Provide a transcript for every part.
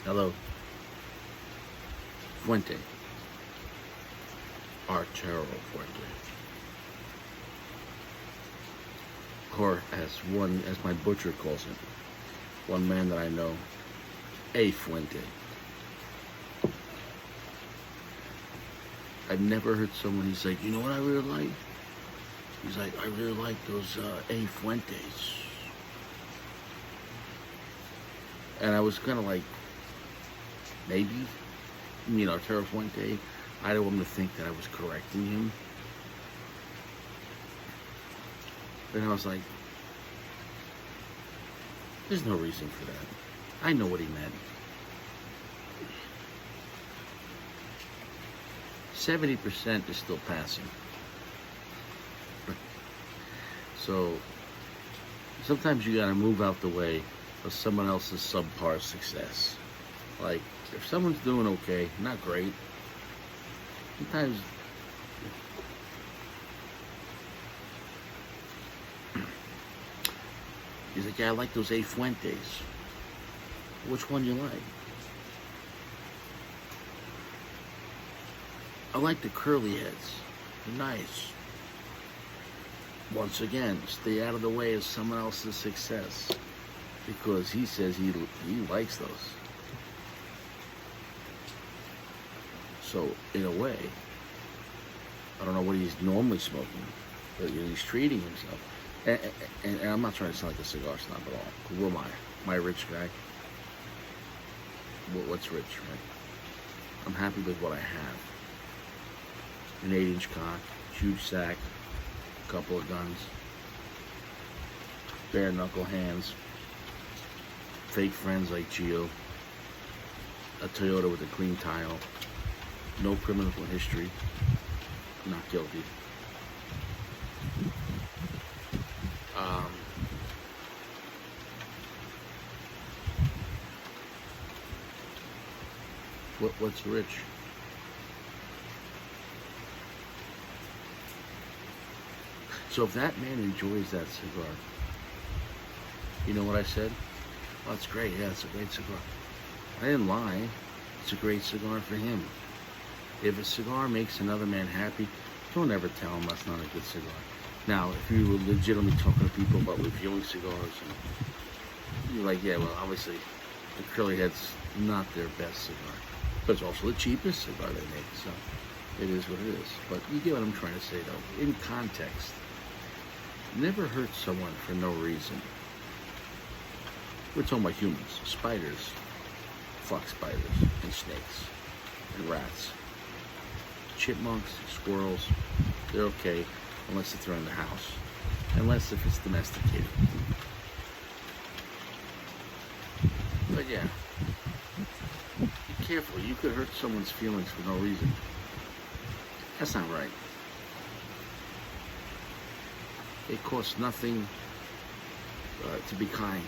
Hello, Fuente, Arturo Fuente, or as my butcher calls him, one man that I know, a Fuente. I've never heard someone. He's like, you know what I really like? He's like, I really like those A Fuentes. And I was kind of like, maybe, Arturo Fuente. I don't want him to think that I was correcting him. And I was like, there's no reason for that. I know what he meant. 70% is still passing. So sometimes you gotta move out the way of someone else's subpar success. Like, if someone's doing okay, not great, sometimes he's like, yeah, I like those A Fuentes. Which one you like? I like the curly heads. They're nice. Once again, stay out of the way of someone else's success, because he says he likes those. So in a way, I don't know what he's normally smoking, but he's treating himself. And I'm not trying to sound like a cigar snob at all. Who am I? Am I a rich guy? What's rich, right? I'm happy with what I have. An 8-inch cock, huge sack, a couple of guns, bare knuckle hands, fake friends like Gio, a Toyota with a clean tile, no criminal history, not guilty. What's rich? So if that man enjoys that cigar, you know what I said? Oh, it's great. Yeah, it's a great cigar. I didn't lie. It's a great cigar for him. If a cigar makes another man happy, don't ever tell him that's not a good cigar. Now, if you were legitimately talking to people about reviewing cigars, and you're like, yeah, well, obviously, the curly head's not their best cigar, but it's also the cheapest cigar they make, so it is what it is. But you get what I'm trying to say, though. In context, never hurt someone for no reason. We're talking about humans. Spiders, fuck spiders, and snakes, and rats. Chipmunks, squirrels, they're okay unless if they're in the house. Unless if it's domesticated. But yeah, be careful. You could hurt someone's feelings for no reason. That's not right. It costs nothing to be kind.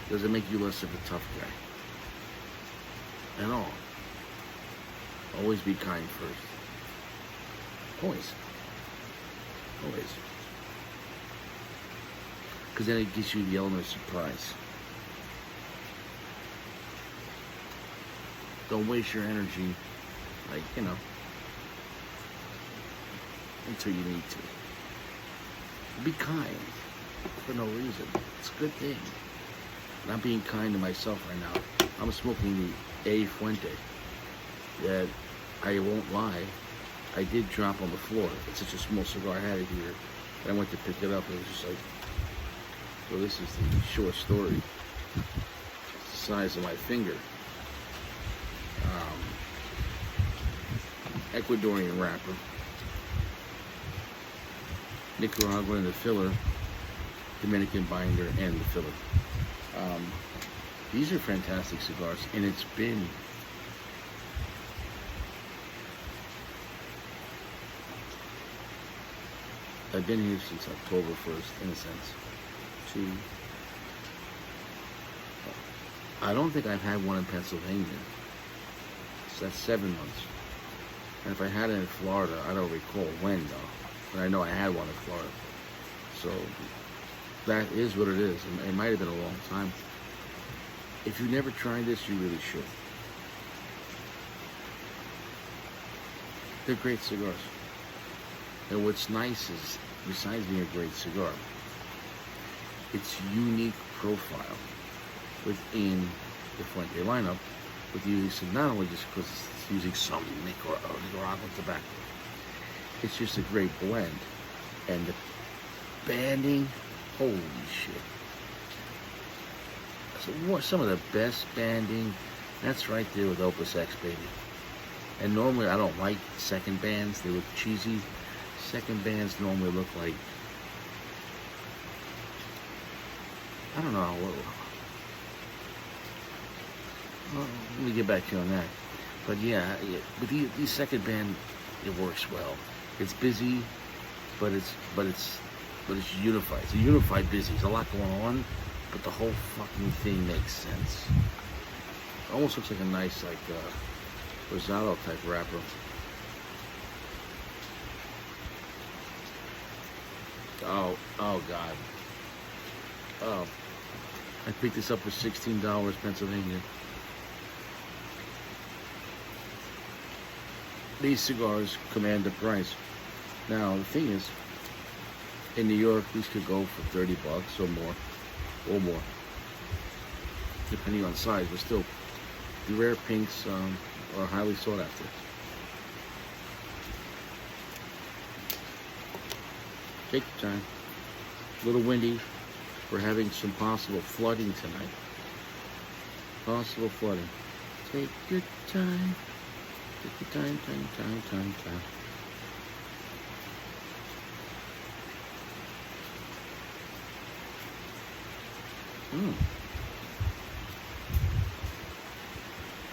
Doesn't make you less of a tough guy. At all. Always be kind first. Always. Always. Because then it gives you the element of surprise. Don't waste your energy, like, until you need to. Be kind for no reason. It's a good thing. Not being kind to myself right now. I'm smoking the A Fuente that, I won't lie, I did drop on the floor. It's such a small cigar. I had it here, and I went to pick it up, and it was just like, well, this is the short story. It's the size of my finger. Ecuadorian wrapper. Nicaraguan in the filler, Dominican binder, and the filler. These are fantastic cigars, and it's been I've been here since October 1st, in a sense. I don't think I've had one in Pennsylvania. So that's 7 months. And if I had it in Florida, I don't recall when, though. But I know I had one in Florida. So that is what it is. It might have been a long time. If you've never tried this, you really should. They're great cigars. And what's nice is, besides being a great cigar, its unique profile within the Fuente lineup, with using not only just because it's using some Nicaraguan tobacco, it's just a great blend. And the banding, holy shit. So some of the best banding, that's right there with Opus X, baby. And normally I don't like second bands, they look cheesy. Second bands normally look like, I don't know, well, let me get back to you on that. But yeah, with these second band, it works well. It's busy, but it's unified. It's a unified busy. There's a lot going on, but the whole fucking thing makes sense. It almost looks like a nice, like, Rosado type wrapper. Oh God. Oh, I picked this up for $16, Pennsylvania. These cigars command the price. Now the thing is, in New York, these could go for $30 or more, depending on size. But still, the rare pinks are highly sought after. Take your time. A little windy. We're having some possible flooding tonight. Possible flooding. Take your time. Take your time.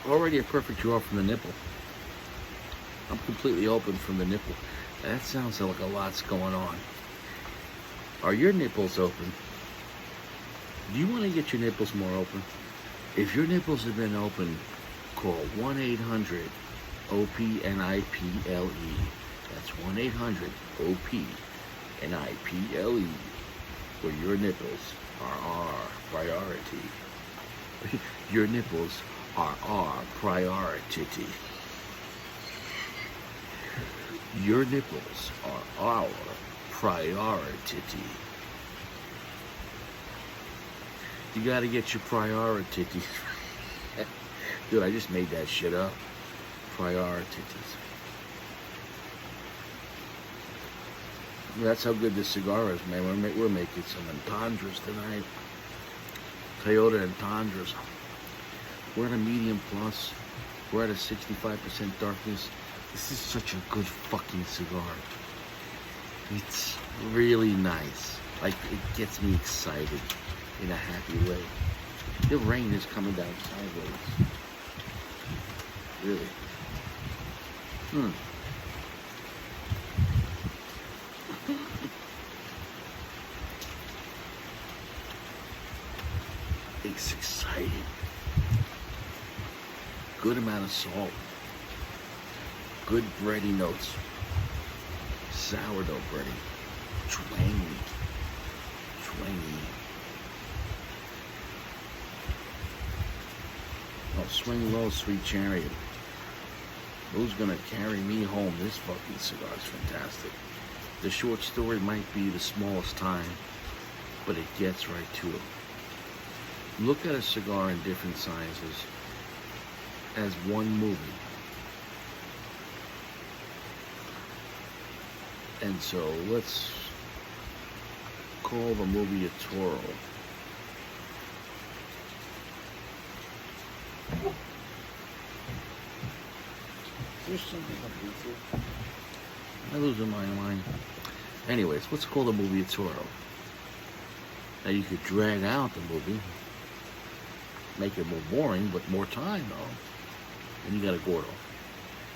Already a perfect draw from the nipple. I'm completely open from the nipple. That sounds like a lot's going on. Are your nipples open? Do you want to get your nipples more open? If your nipples have been open, call 1-800-OPNIPLE. That's 1-800-OPNIPLE, where your nipples are our priority. Your nipples are our priority. Your nipples are our priority. You gotta get your priority. Dude, I just made that shit up. Priorities. That's how good this cigar is, man. We're making some entendres tonight. Toyota entendres. We're at a medium plus. We're at a 65% darkness. This is such a good fucking cigar. It's really nice. Like, it gets me excited in a happy way. The rain is coming down sideways. Really. It's exciting. Good amount of salt. Good bready notes. Sourdough bready. Twangy. Oh, swing low, sweet chariot. Who's gonna carry me home? This fucking cigar is fantastic. The short story might be the smallest time, but it gets right to it. Look at a cigar in different sizes as one movie. And so let's call the movie a Toro. There's something up here. I'm losing my mind. Anyways, let's call the movie a Toro. Now you could drag out the movie, make it more boring, but more time though. And you got a Gordo.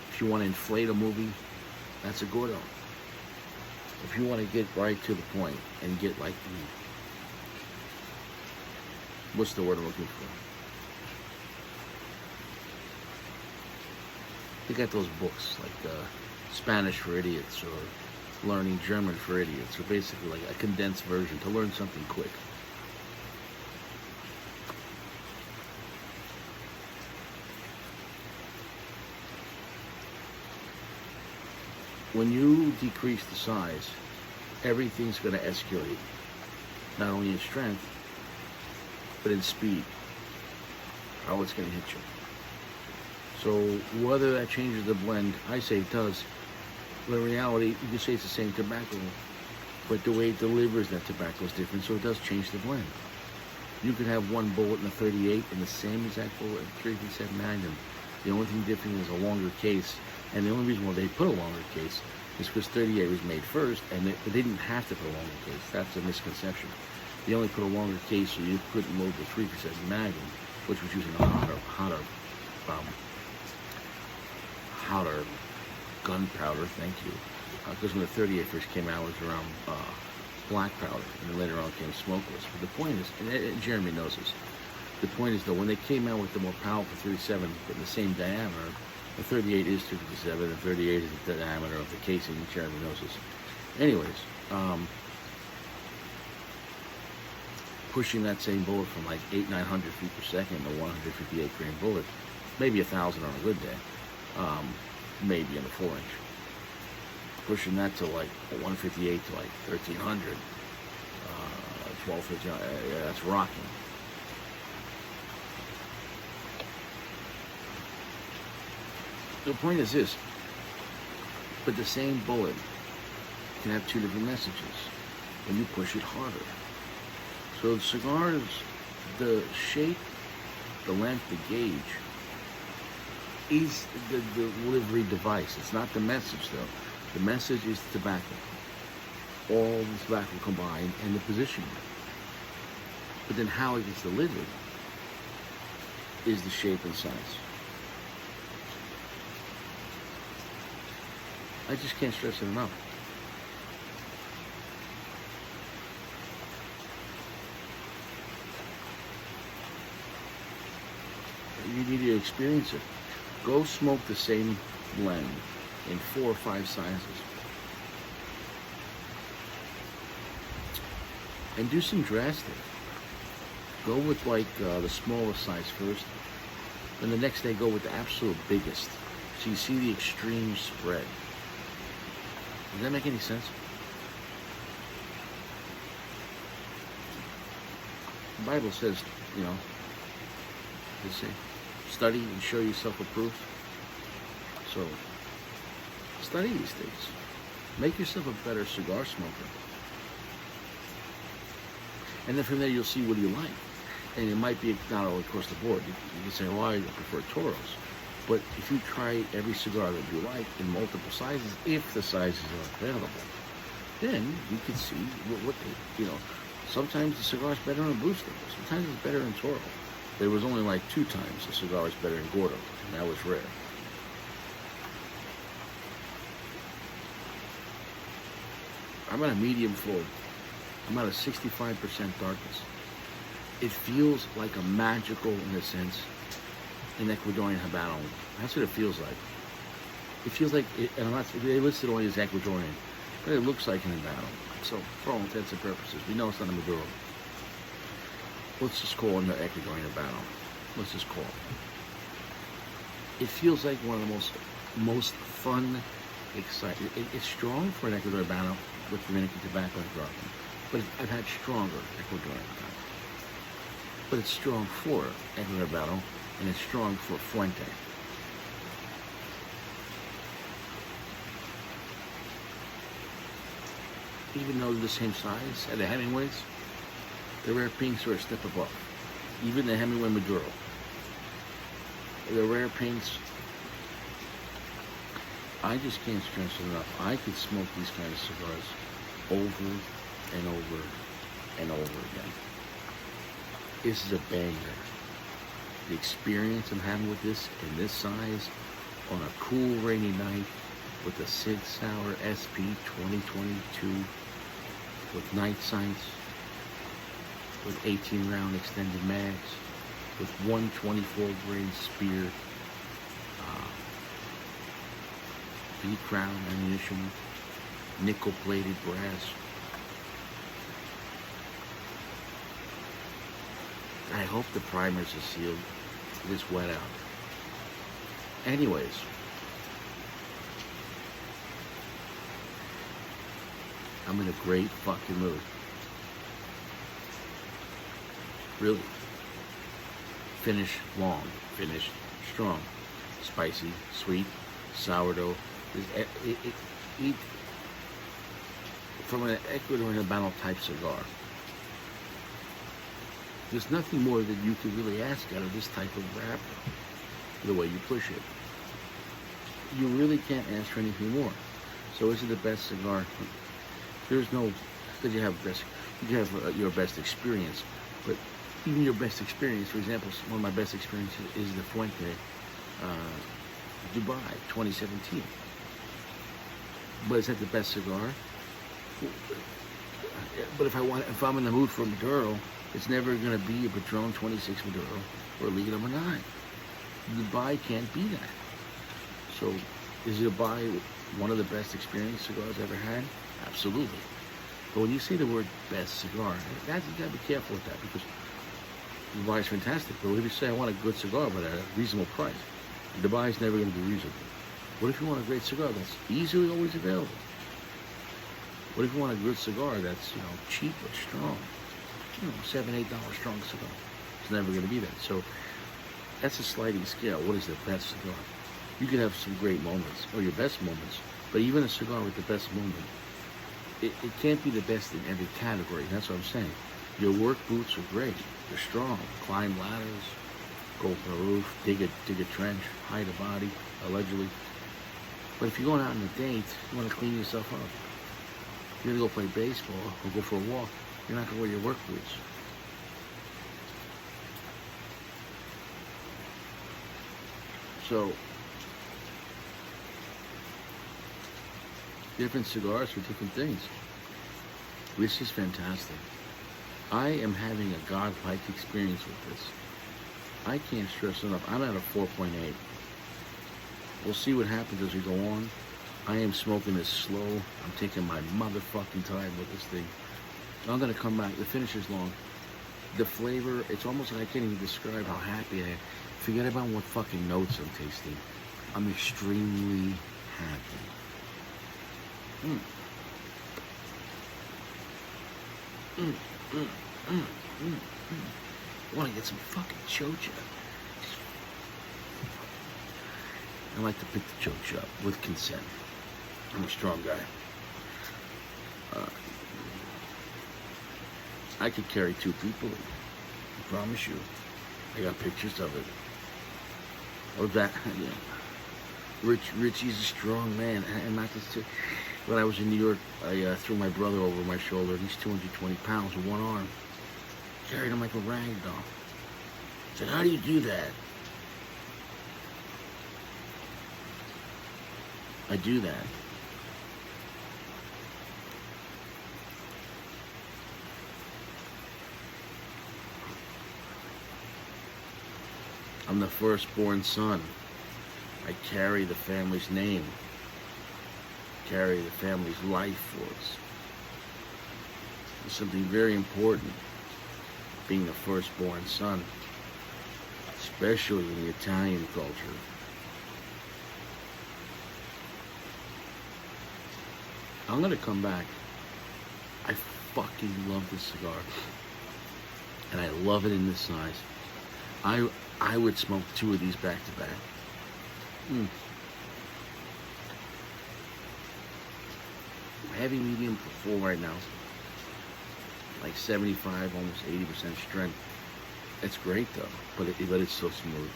If you want to inflate a movie, that's a Gordo. If you want to get right to the point and get like what's the word I'm looking for? They got those books like Spanish for Idiots or Learning German for Idiots, or basically like a condensed version to learn something quick. when you decrease the size, everything's going to escalate, not only in strength, but in speed, how it's going to hit you. So whether that changes the blend, I say it does. But in reality, you can say it's the same tobacco, but the way it delivers that tobacco is different, so it does change the blend. You could have one bullet in a 38 and the same exact bullet in a 357 Magnum. The only thing different is a longer case, and the only reason why they put a longer case is because 38 was made first, and they didn't have to put a longer case. That's a misconception. They only put a longer case so you couldn't load the 357 Magnum, which was using a hotter gunpowder. Thank you. Because when the 38 first came out, it was around black powder, and then later on came smokeless. But the point is, and Jeremy knows this, the point is though, when they came out with the more powerful 37 but the same diameter, the 38 is 257, and 38 is the diameter of the casing. Jeremy knows this. Anyways, pushing that same bullet from like 800-900 feet per second to 158 grain bullet, maybe 1,000 on a good day, maybe in a 4-inch. Pushing that to like 158 to like 1,300, 1,250, yeah, that's rocking. The point is this, but the same bullet can have two different messages when you push it harder. So the cigars, the shape, the length, the gauge is the delivery device. It's not the message though. The message is tobacco. All the tobacco combined and the positioning. But then how it gets delivered is the shape and size. I just can't stress it enough. You need to experience it. Go smoke the same blend in 4 or 5 sizes. And do some drastic. Go with like the smallest size first. And the next day go with the absolute biggest. So you see the extreme spread. Does that make any sense? The Bible says, you know, they say, study and show yourself approved. So, study these things. Make yourself a better cigar smoker. And then from there you'll see what you like. And it might be not all across the board. You can say, well, I prefer Toros. But if you try every cigar that you like in multiple sizes, if the sizes are available, then you can see what they, you know, sometimes the cigar is better in Blue Stick. Sometimes it's better in Toro. There was only like 2 times the cigar was better in Gordo, and that was rare. I'm at a medium full. I'm at a 65% darkness. It feels like a magical, in a sense, an Ecuadorian Habano. That's what it feels like. It feels like, and I'm not, they listed only as Ecuadorian, but it looks like an Habano. So, for all intents and purposes, we know it's not a Maduro. Let's just call it an Ecuadorian Habano. Let's just call it. It feels like one of the most fun, exciting. It's strong for an Ecuadorian Habano with Dominican tobacco and dropping, but I've had stronger Ecuadorian Habano. But it's strong for Ecuadorian Habano, and it's strong for Fuente. Even though they're the same size at the Hemingways, the rare pinks are a step above. Even the Hemingway Maduro. The rare pinks, I just can't stress it enough. I could smoke these kind of cigars over and over and over again. This is a banger. The experience I'm having with this in this size on a cool rainy night with a Sig Sauer SP 2022 with night sights, with 18 round extended mags, with 124 grain spear, V-crown ammunition, nickel plated brass. I hope the primers are sealed this wet out. Anyways, I'm in a great fucking mood. Really. Finish long, finish strong, spicy, sweet, sourdough. Eat from an Ecuadorian Habano type cigar. There's nothing more that you could really ask out of this type of wrapper, the way you push it. You really can't ask for anything more. So is it the best cigar? There's no, because you have your best experience, but even your best experience, for example, one of my best experiences is the Fuente Dubai 2017. But is that the best cigar? But if I'm in the mood for Maduro, it's never going to be a Padron 26 Maduro or a Liga number 9. Dubai can't be that. So, is Dubai one of the best experience cigars I've ever had? Absolutely. But when you say the word best cigar, you gotta be careful with that, because Dubai is fantastic. But if you say I want a good cigar but at a reasonable price, Dubai is never going to be reasonable. What if you want a great cigar that's easily always available? What if you want a good cigar that's, cheap but strong? $7, $8 strong cigar. It's never going to be that. So that's a sliding scale. What is the best cigar? You can have some great moments, or your best moments, but even a cigar with the best moment, it can't be the best in every category. That's what I'm saying. Your work boots are great. They're strong. Climb ladders, go for a roof, dig a trench, hide a body, allegedly. But if you're going out on a date, you want to clean yourself up. You're going to go play baseball or go for a walk. You're not going to wear your work boots. So, different cigars for different things. This is fantastic. I am having a godlike experience with this. I can't stress enough. I'm at a 4.8. We'll see what happens as we go on. I am smoking this slow. I'm taking my motherfucking time with this thing. I'm going to come back. The finish is long. The flavor, it's almost like I can't even describe how happy I am. Forget about what fucking notes I'm tasting. I'm extremely happy. I want to get some fucking chocha. I like to pick the chocha up with consent. I'm a strong guy. I could carry 2 people. I promise you. I got pictures of it. Or that, Richie's a strong man, and not to. When I was in New York, I threw my brother over my shoulder. He's 220 pounds with one arm. Carried him like a rag doll. I said, how do you do that? I do that. I'm the firstborn son. I carry the family's name. Carry the family's life force. It's something very important, being the firstborn son, especially in the Italian culture. I'm gonna come back. I fucking love this cigar, and I love it in this size. I would smoke 2 of these back to back. Heavy, medium, full right now. Like 75, almost 80% strength. It's great though, but it's so smooth.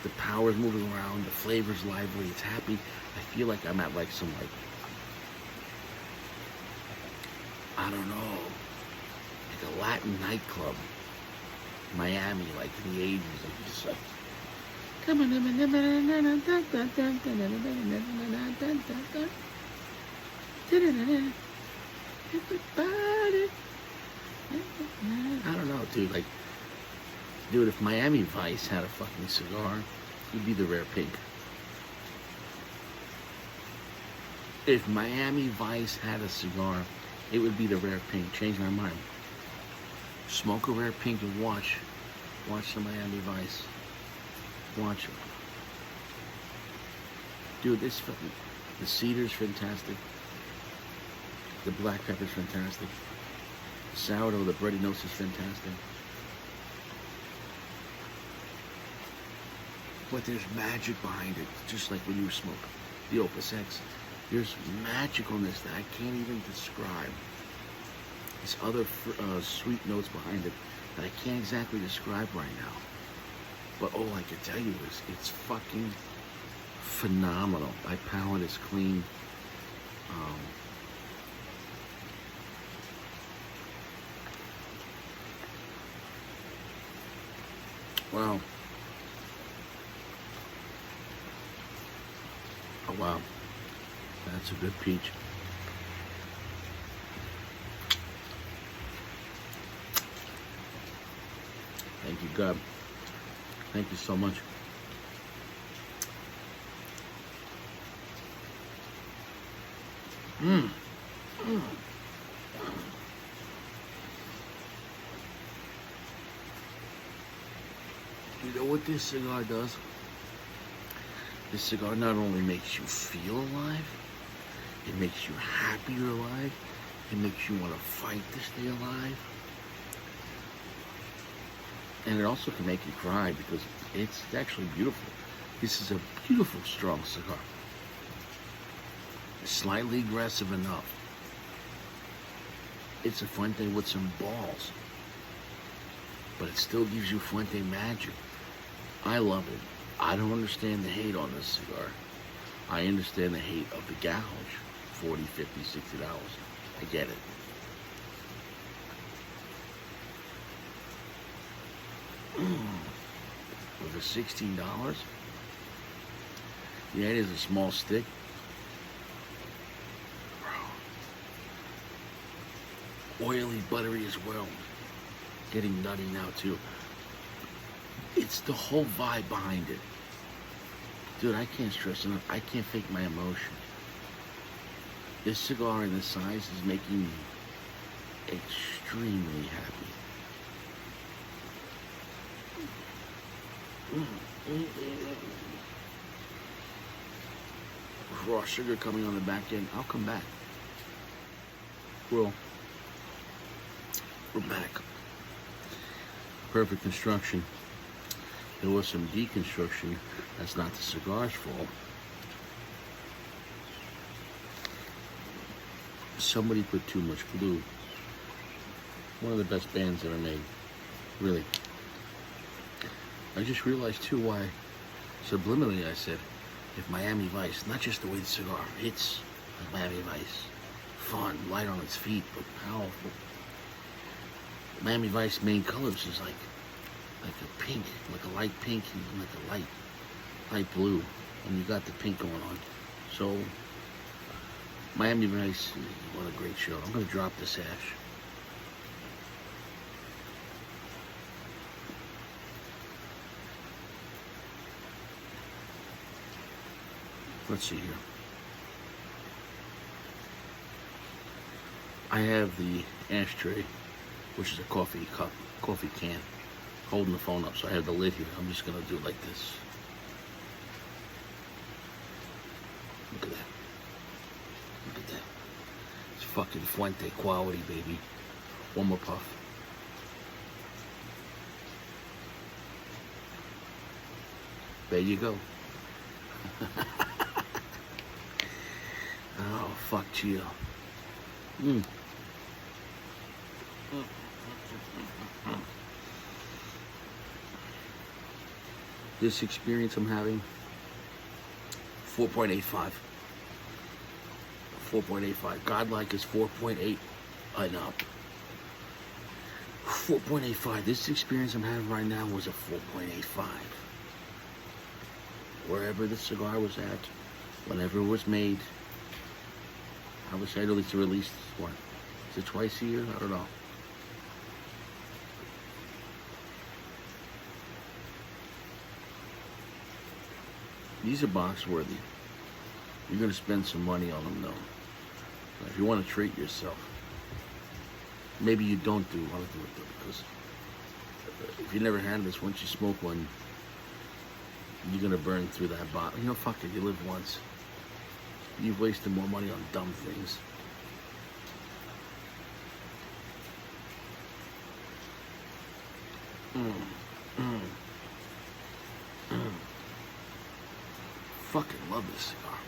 The power's moving around, the flavor's lively, it's happy. I feel like I'm at like some I don't know, like a Latin nightclub. Miami, like in the 80s, like just like come on, everybody. I don't know, dude. Dude, if Miami Vice had a fucking cigar, it'd be the Rare Pink. If Miami Vice had a cigar, it would be the Rare Pink. Change my mind. Smoke a Rare Pink and watch the Miami Vice. Watch it. Dude, the cedar's fantastic. The black pepper's fantastic. The sourdough, the bready nose is fantastic. But there's magic behind it, just like when you smoke the Opus X. There's magicalness that I can't even describe. There's other sweet notes behind it that I can't exactly describe right now. But all I can tell you is it's fucking phenomenal. My palate is clean. Wow. Oh, wow. That's a good peach. Thank you, God. Thank you so much. Mmm. Mm. You know what this cigar does? This cigar not only makes you feel alive, it makes you happy you're alive, it makes you want to fight to stay alive, and it also can make you cry because it's actually beautiful. This is a beautiful, strong cigar. Slightly aggressive enough. It's a Fuente with some balls, but it still gives you Fuente magic. I love it. I don't understand the hate on this cigar. I understand the hate of the gouge. $40, $50, $60. I get it. With a $16? Yeah, it is a small stick. Oily, buttery as well. Getting nutty now too. It's the whole vibe behind it. Dude, I can't stress enough. I can't fake my emotion. This cigar and this size is making me extremely happy. Raw sugar coming on the back end. I'll come back. We're back. Perfect construction. There was some deconstruction. That's not the cigar's fault. Somebody put too much glue. One of the best bands ever made. Really. I just realized too why subliminally I said, if Miami Vice, not just the way the cigar hits like Miami Vice, fun, light on its feet, but powerful. Miami Vice main colors is like a pink, like a light pink and like a light blue, and you got the pink going on. So Miami Vice, what a great show. I'm gonna drop this ash. Let's see here. I have the ashtray, which is a coffee cup, coffee can, holding the phone up. So I have the lid here. I'm just gonna do it like this. Look at that. Look at that. It's fucking Fuente quality, baby. One more puff. There you go. Oh, fuck Chia. This experience I'm having, 4.85. 4.85. Godlike is 4.8 and up. 4.85. This experience I'm having right now was a 4.85. Wherever the cigar was at, whenever it was made, I wish I'd at released what? Is it twice a year? I don't know. These are box worthy. You're gonna spend some money on them though. If you want to treat yourself, maybe you don't want to do it though, because if you never had this, once you smoke one, you're gonna burn through that bottle. You know, fuck it. You live once. You've wasted more money on dumb things. Mm, mm, mm. Fucking love this cigar.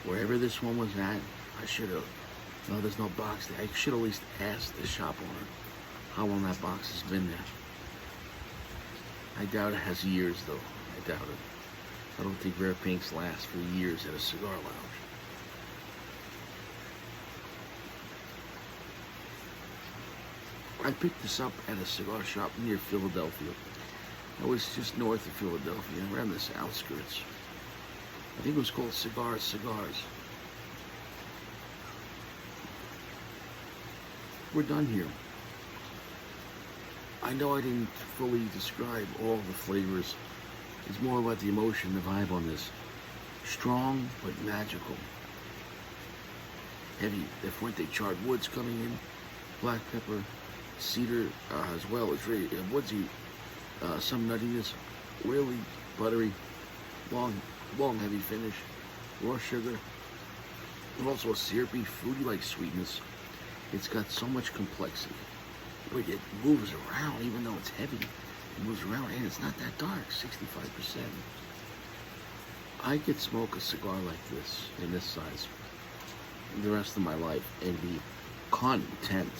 Wherever this one was at, I should have. No, there's no box there. I should at least ask the shop owner how long that box has been there. I doubt it has years, though. I doubt it. I don't think rare pinks last for years at a cigar lounge. I picked this up at a cigar shop near Philadelphia. I was just north of Philadelphia, around the outskirts. I think it was called Cigars. We're done here. I know I didn't fully describe all the flavors. It's more about the emotion, the vibe on this. Strong, but magical. Heavy, the Fuente charred woods coming in. Black pepper, cedar, as well as really woodsy. Some nuttiness, really buttery, long heavy finish. Raw sugar. And also a syrupy, fruity-like sweetness. It's got so much complexity. But it moves around, even though it's heavy. It moves around, and it's not that dark, 65%. I could smoke a cigar like this, in this size, the rest of my life, and be content.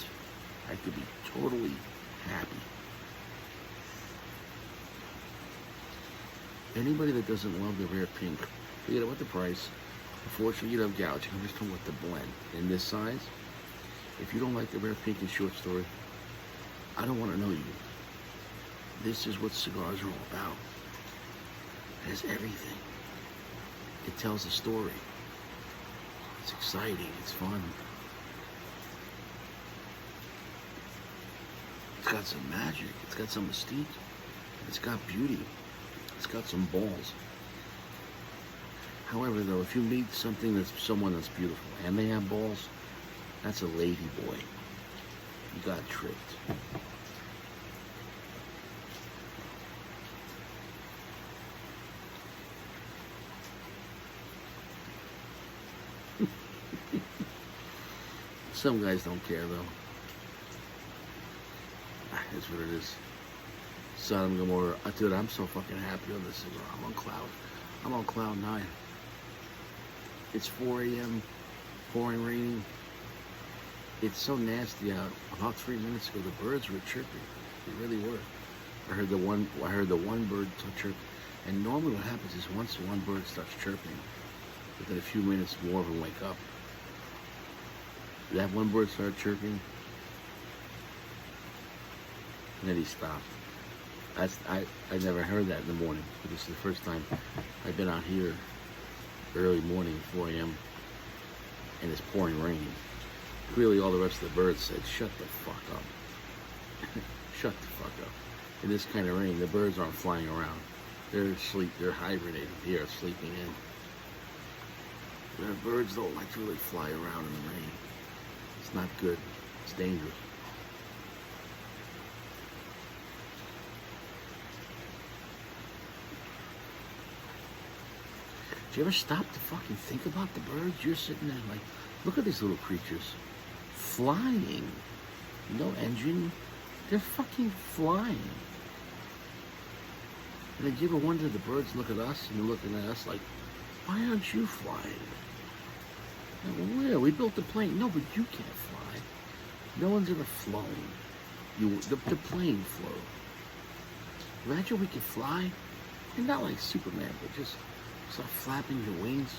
I could be totally happy. Anybody that doesn't love the rare pink, forget about the price. Unfortunately, you don't gouge. I'm just talking about the blend. In this size, if you don't like the rare pink and short story, I don't want to know you. This is what cigars are all about. It has everything. It tells a story. It's exciting. It's fun. It's got some magic. It's got some mystique. It's got beauty. It's got some balls. However, though, if you meet someone that's beautiful and they have balls, that's a lady boy. You got tricked. Some guys don't care, though. That's what it is. Sodom and Gomorrah. Dude, I'm so fucking happy on this cigar. I'm on cloud 9. It's 4 a.m. pouring raining. It's so nasty out. About 3 minutes ago, the birds were chirping. They really were. I heard the one bird chirp. And normally what happens is once one bird starts chirping, within a few minutes more of them wake up. That one bird started chirping, and then he stopped. I never heard that in the morning. This is the first time I've been out here early morning, 4 a.m., and it's pouring rain. Clearly all the rest of the birds said, shut the fuck up. Shut the fuck up. In this kind of rain, the birds aren't flying around. They're asleep. They're hibernating here, sleeping in. The birds don't like to really fly around in the rain. It's not good. It's dangerous. Do you ever stop to fucking think about the birds? You're sitting there like, look at these little creatures. Flying. No engine. They're fucking flying. And then do you ever wonder, the birds look at us and they're looking at us like, why aren't you flying? Well, where? We built the plane. No, but you can't fly. No one's ever flown. The plane flew. Imagine we could fly. And not like Superman, but just start flapping your wings.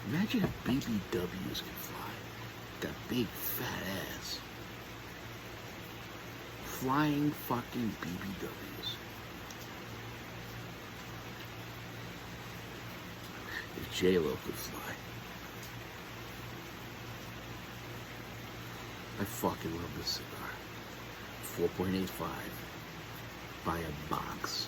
Imagine if BBWs could fly. That big fat ass. Flying fucking BBWs. If J-Lo could fly. I fucking love this cigar. 4.85 by a box.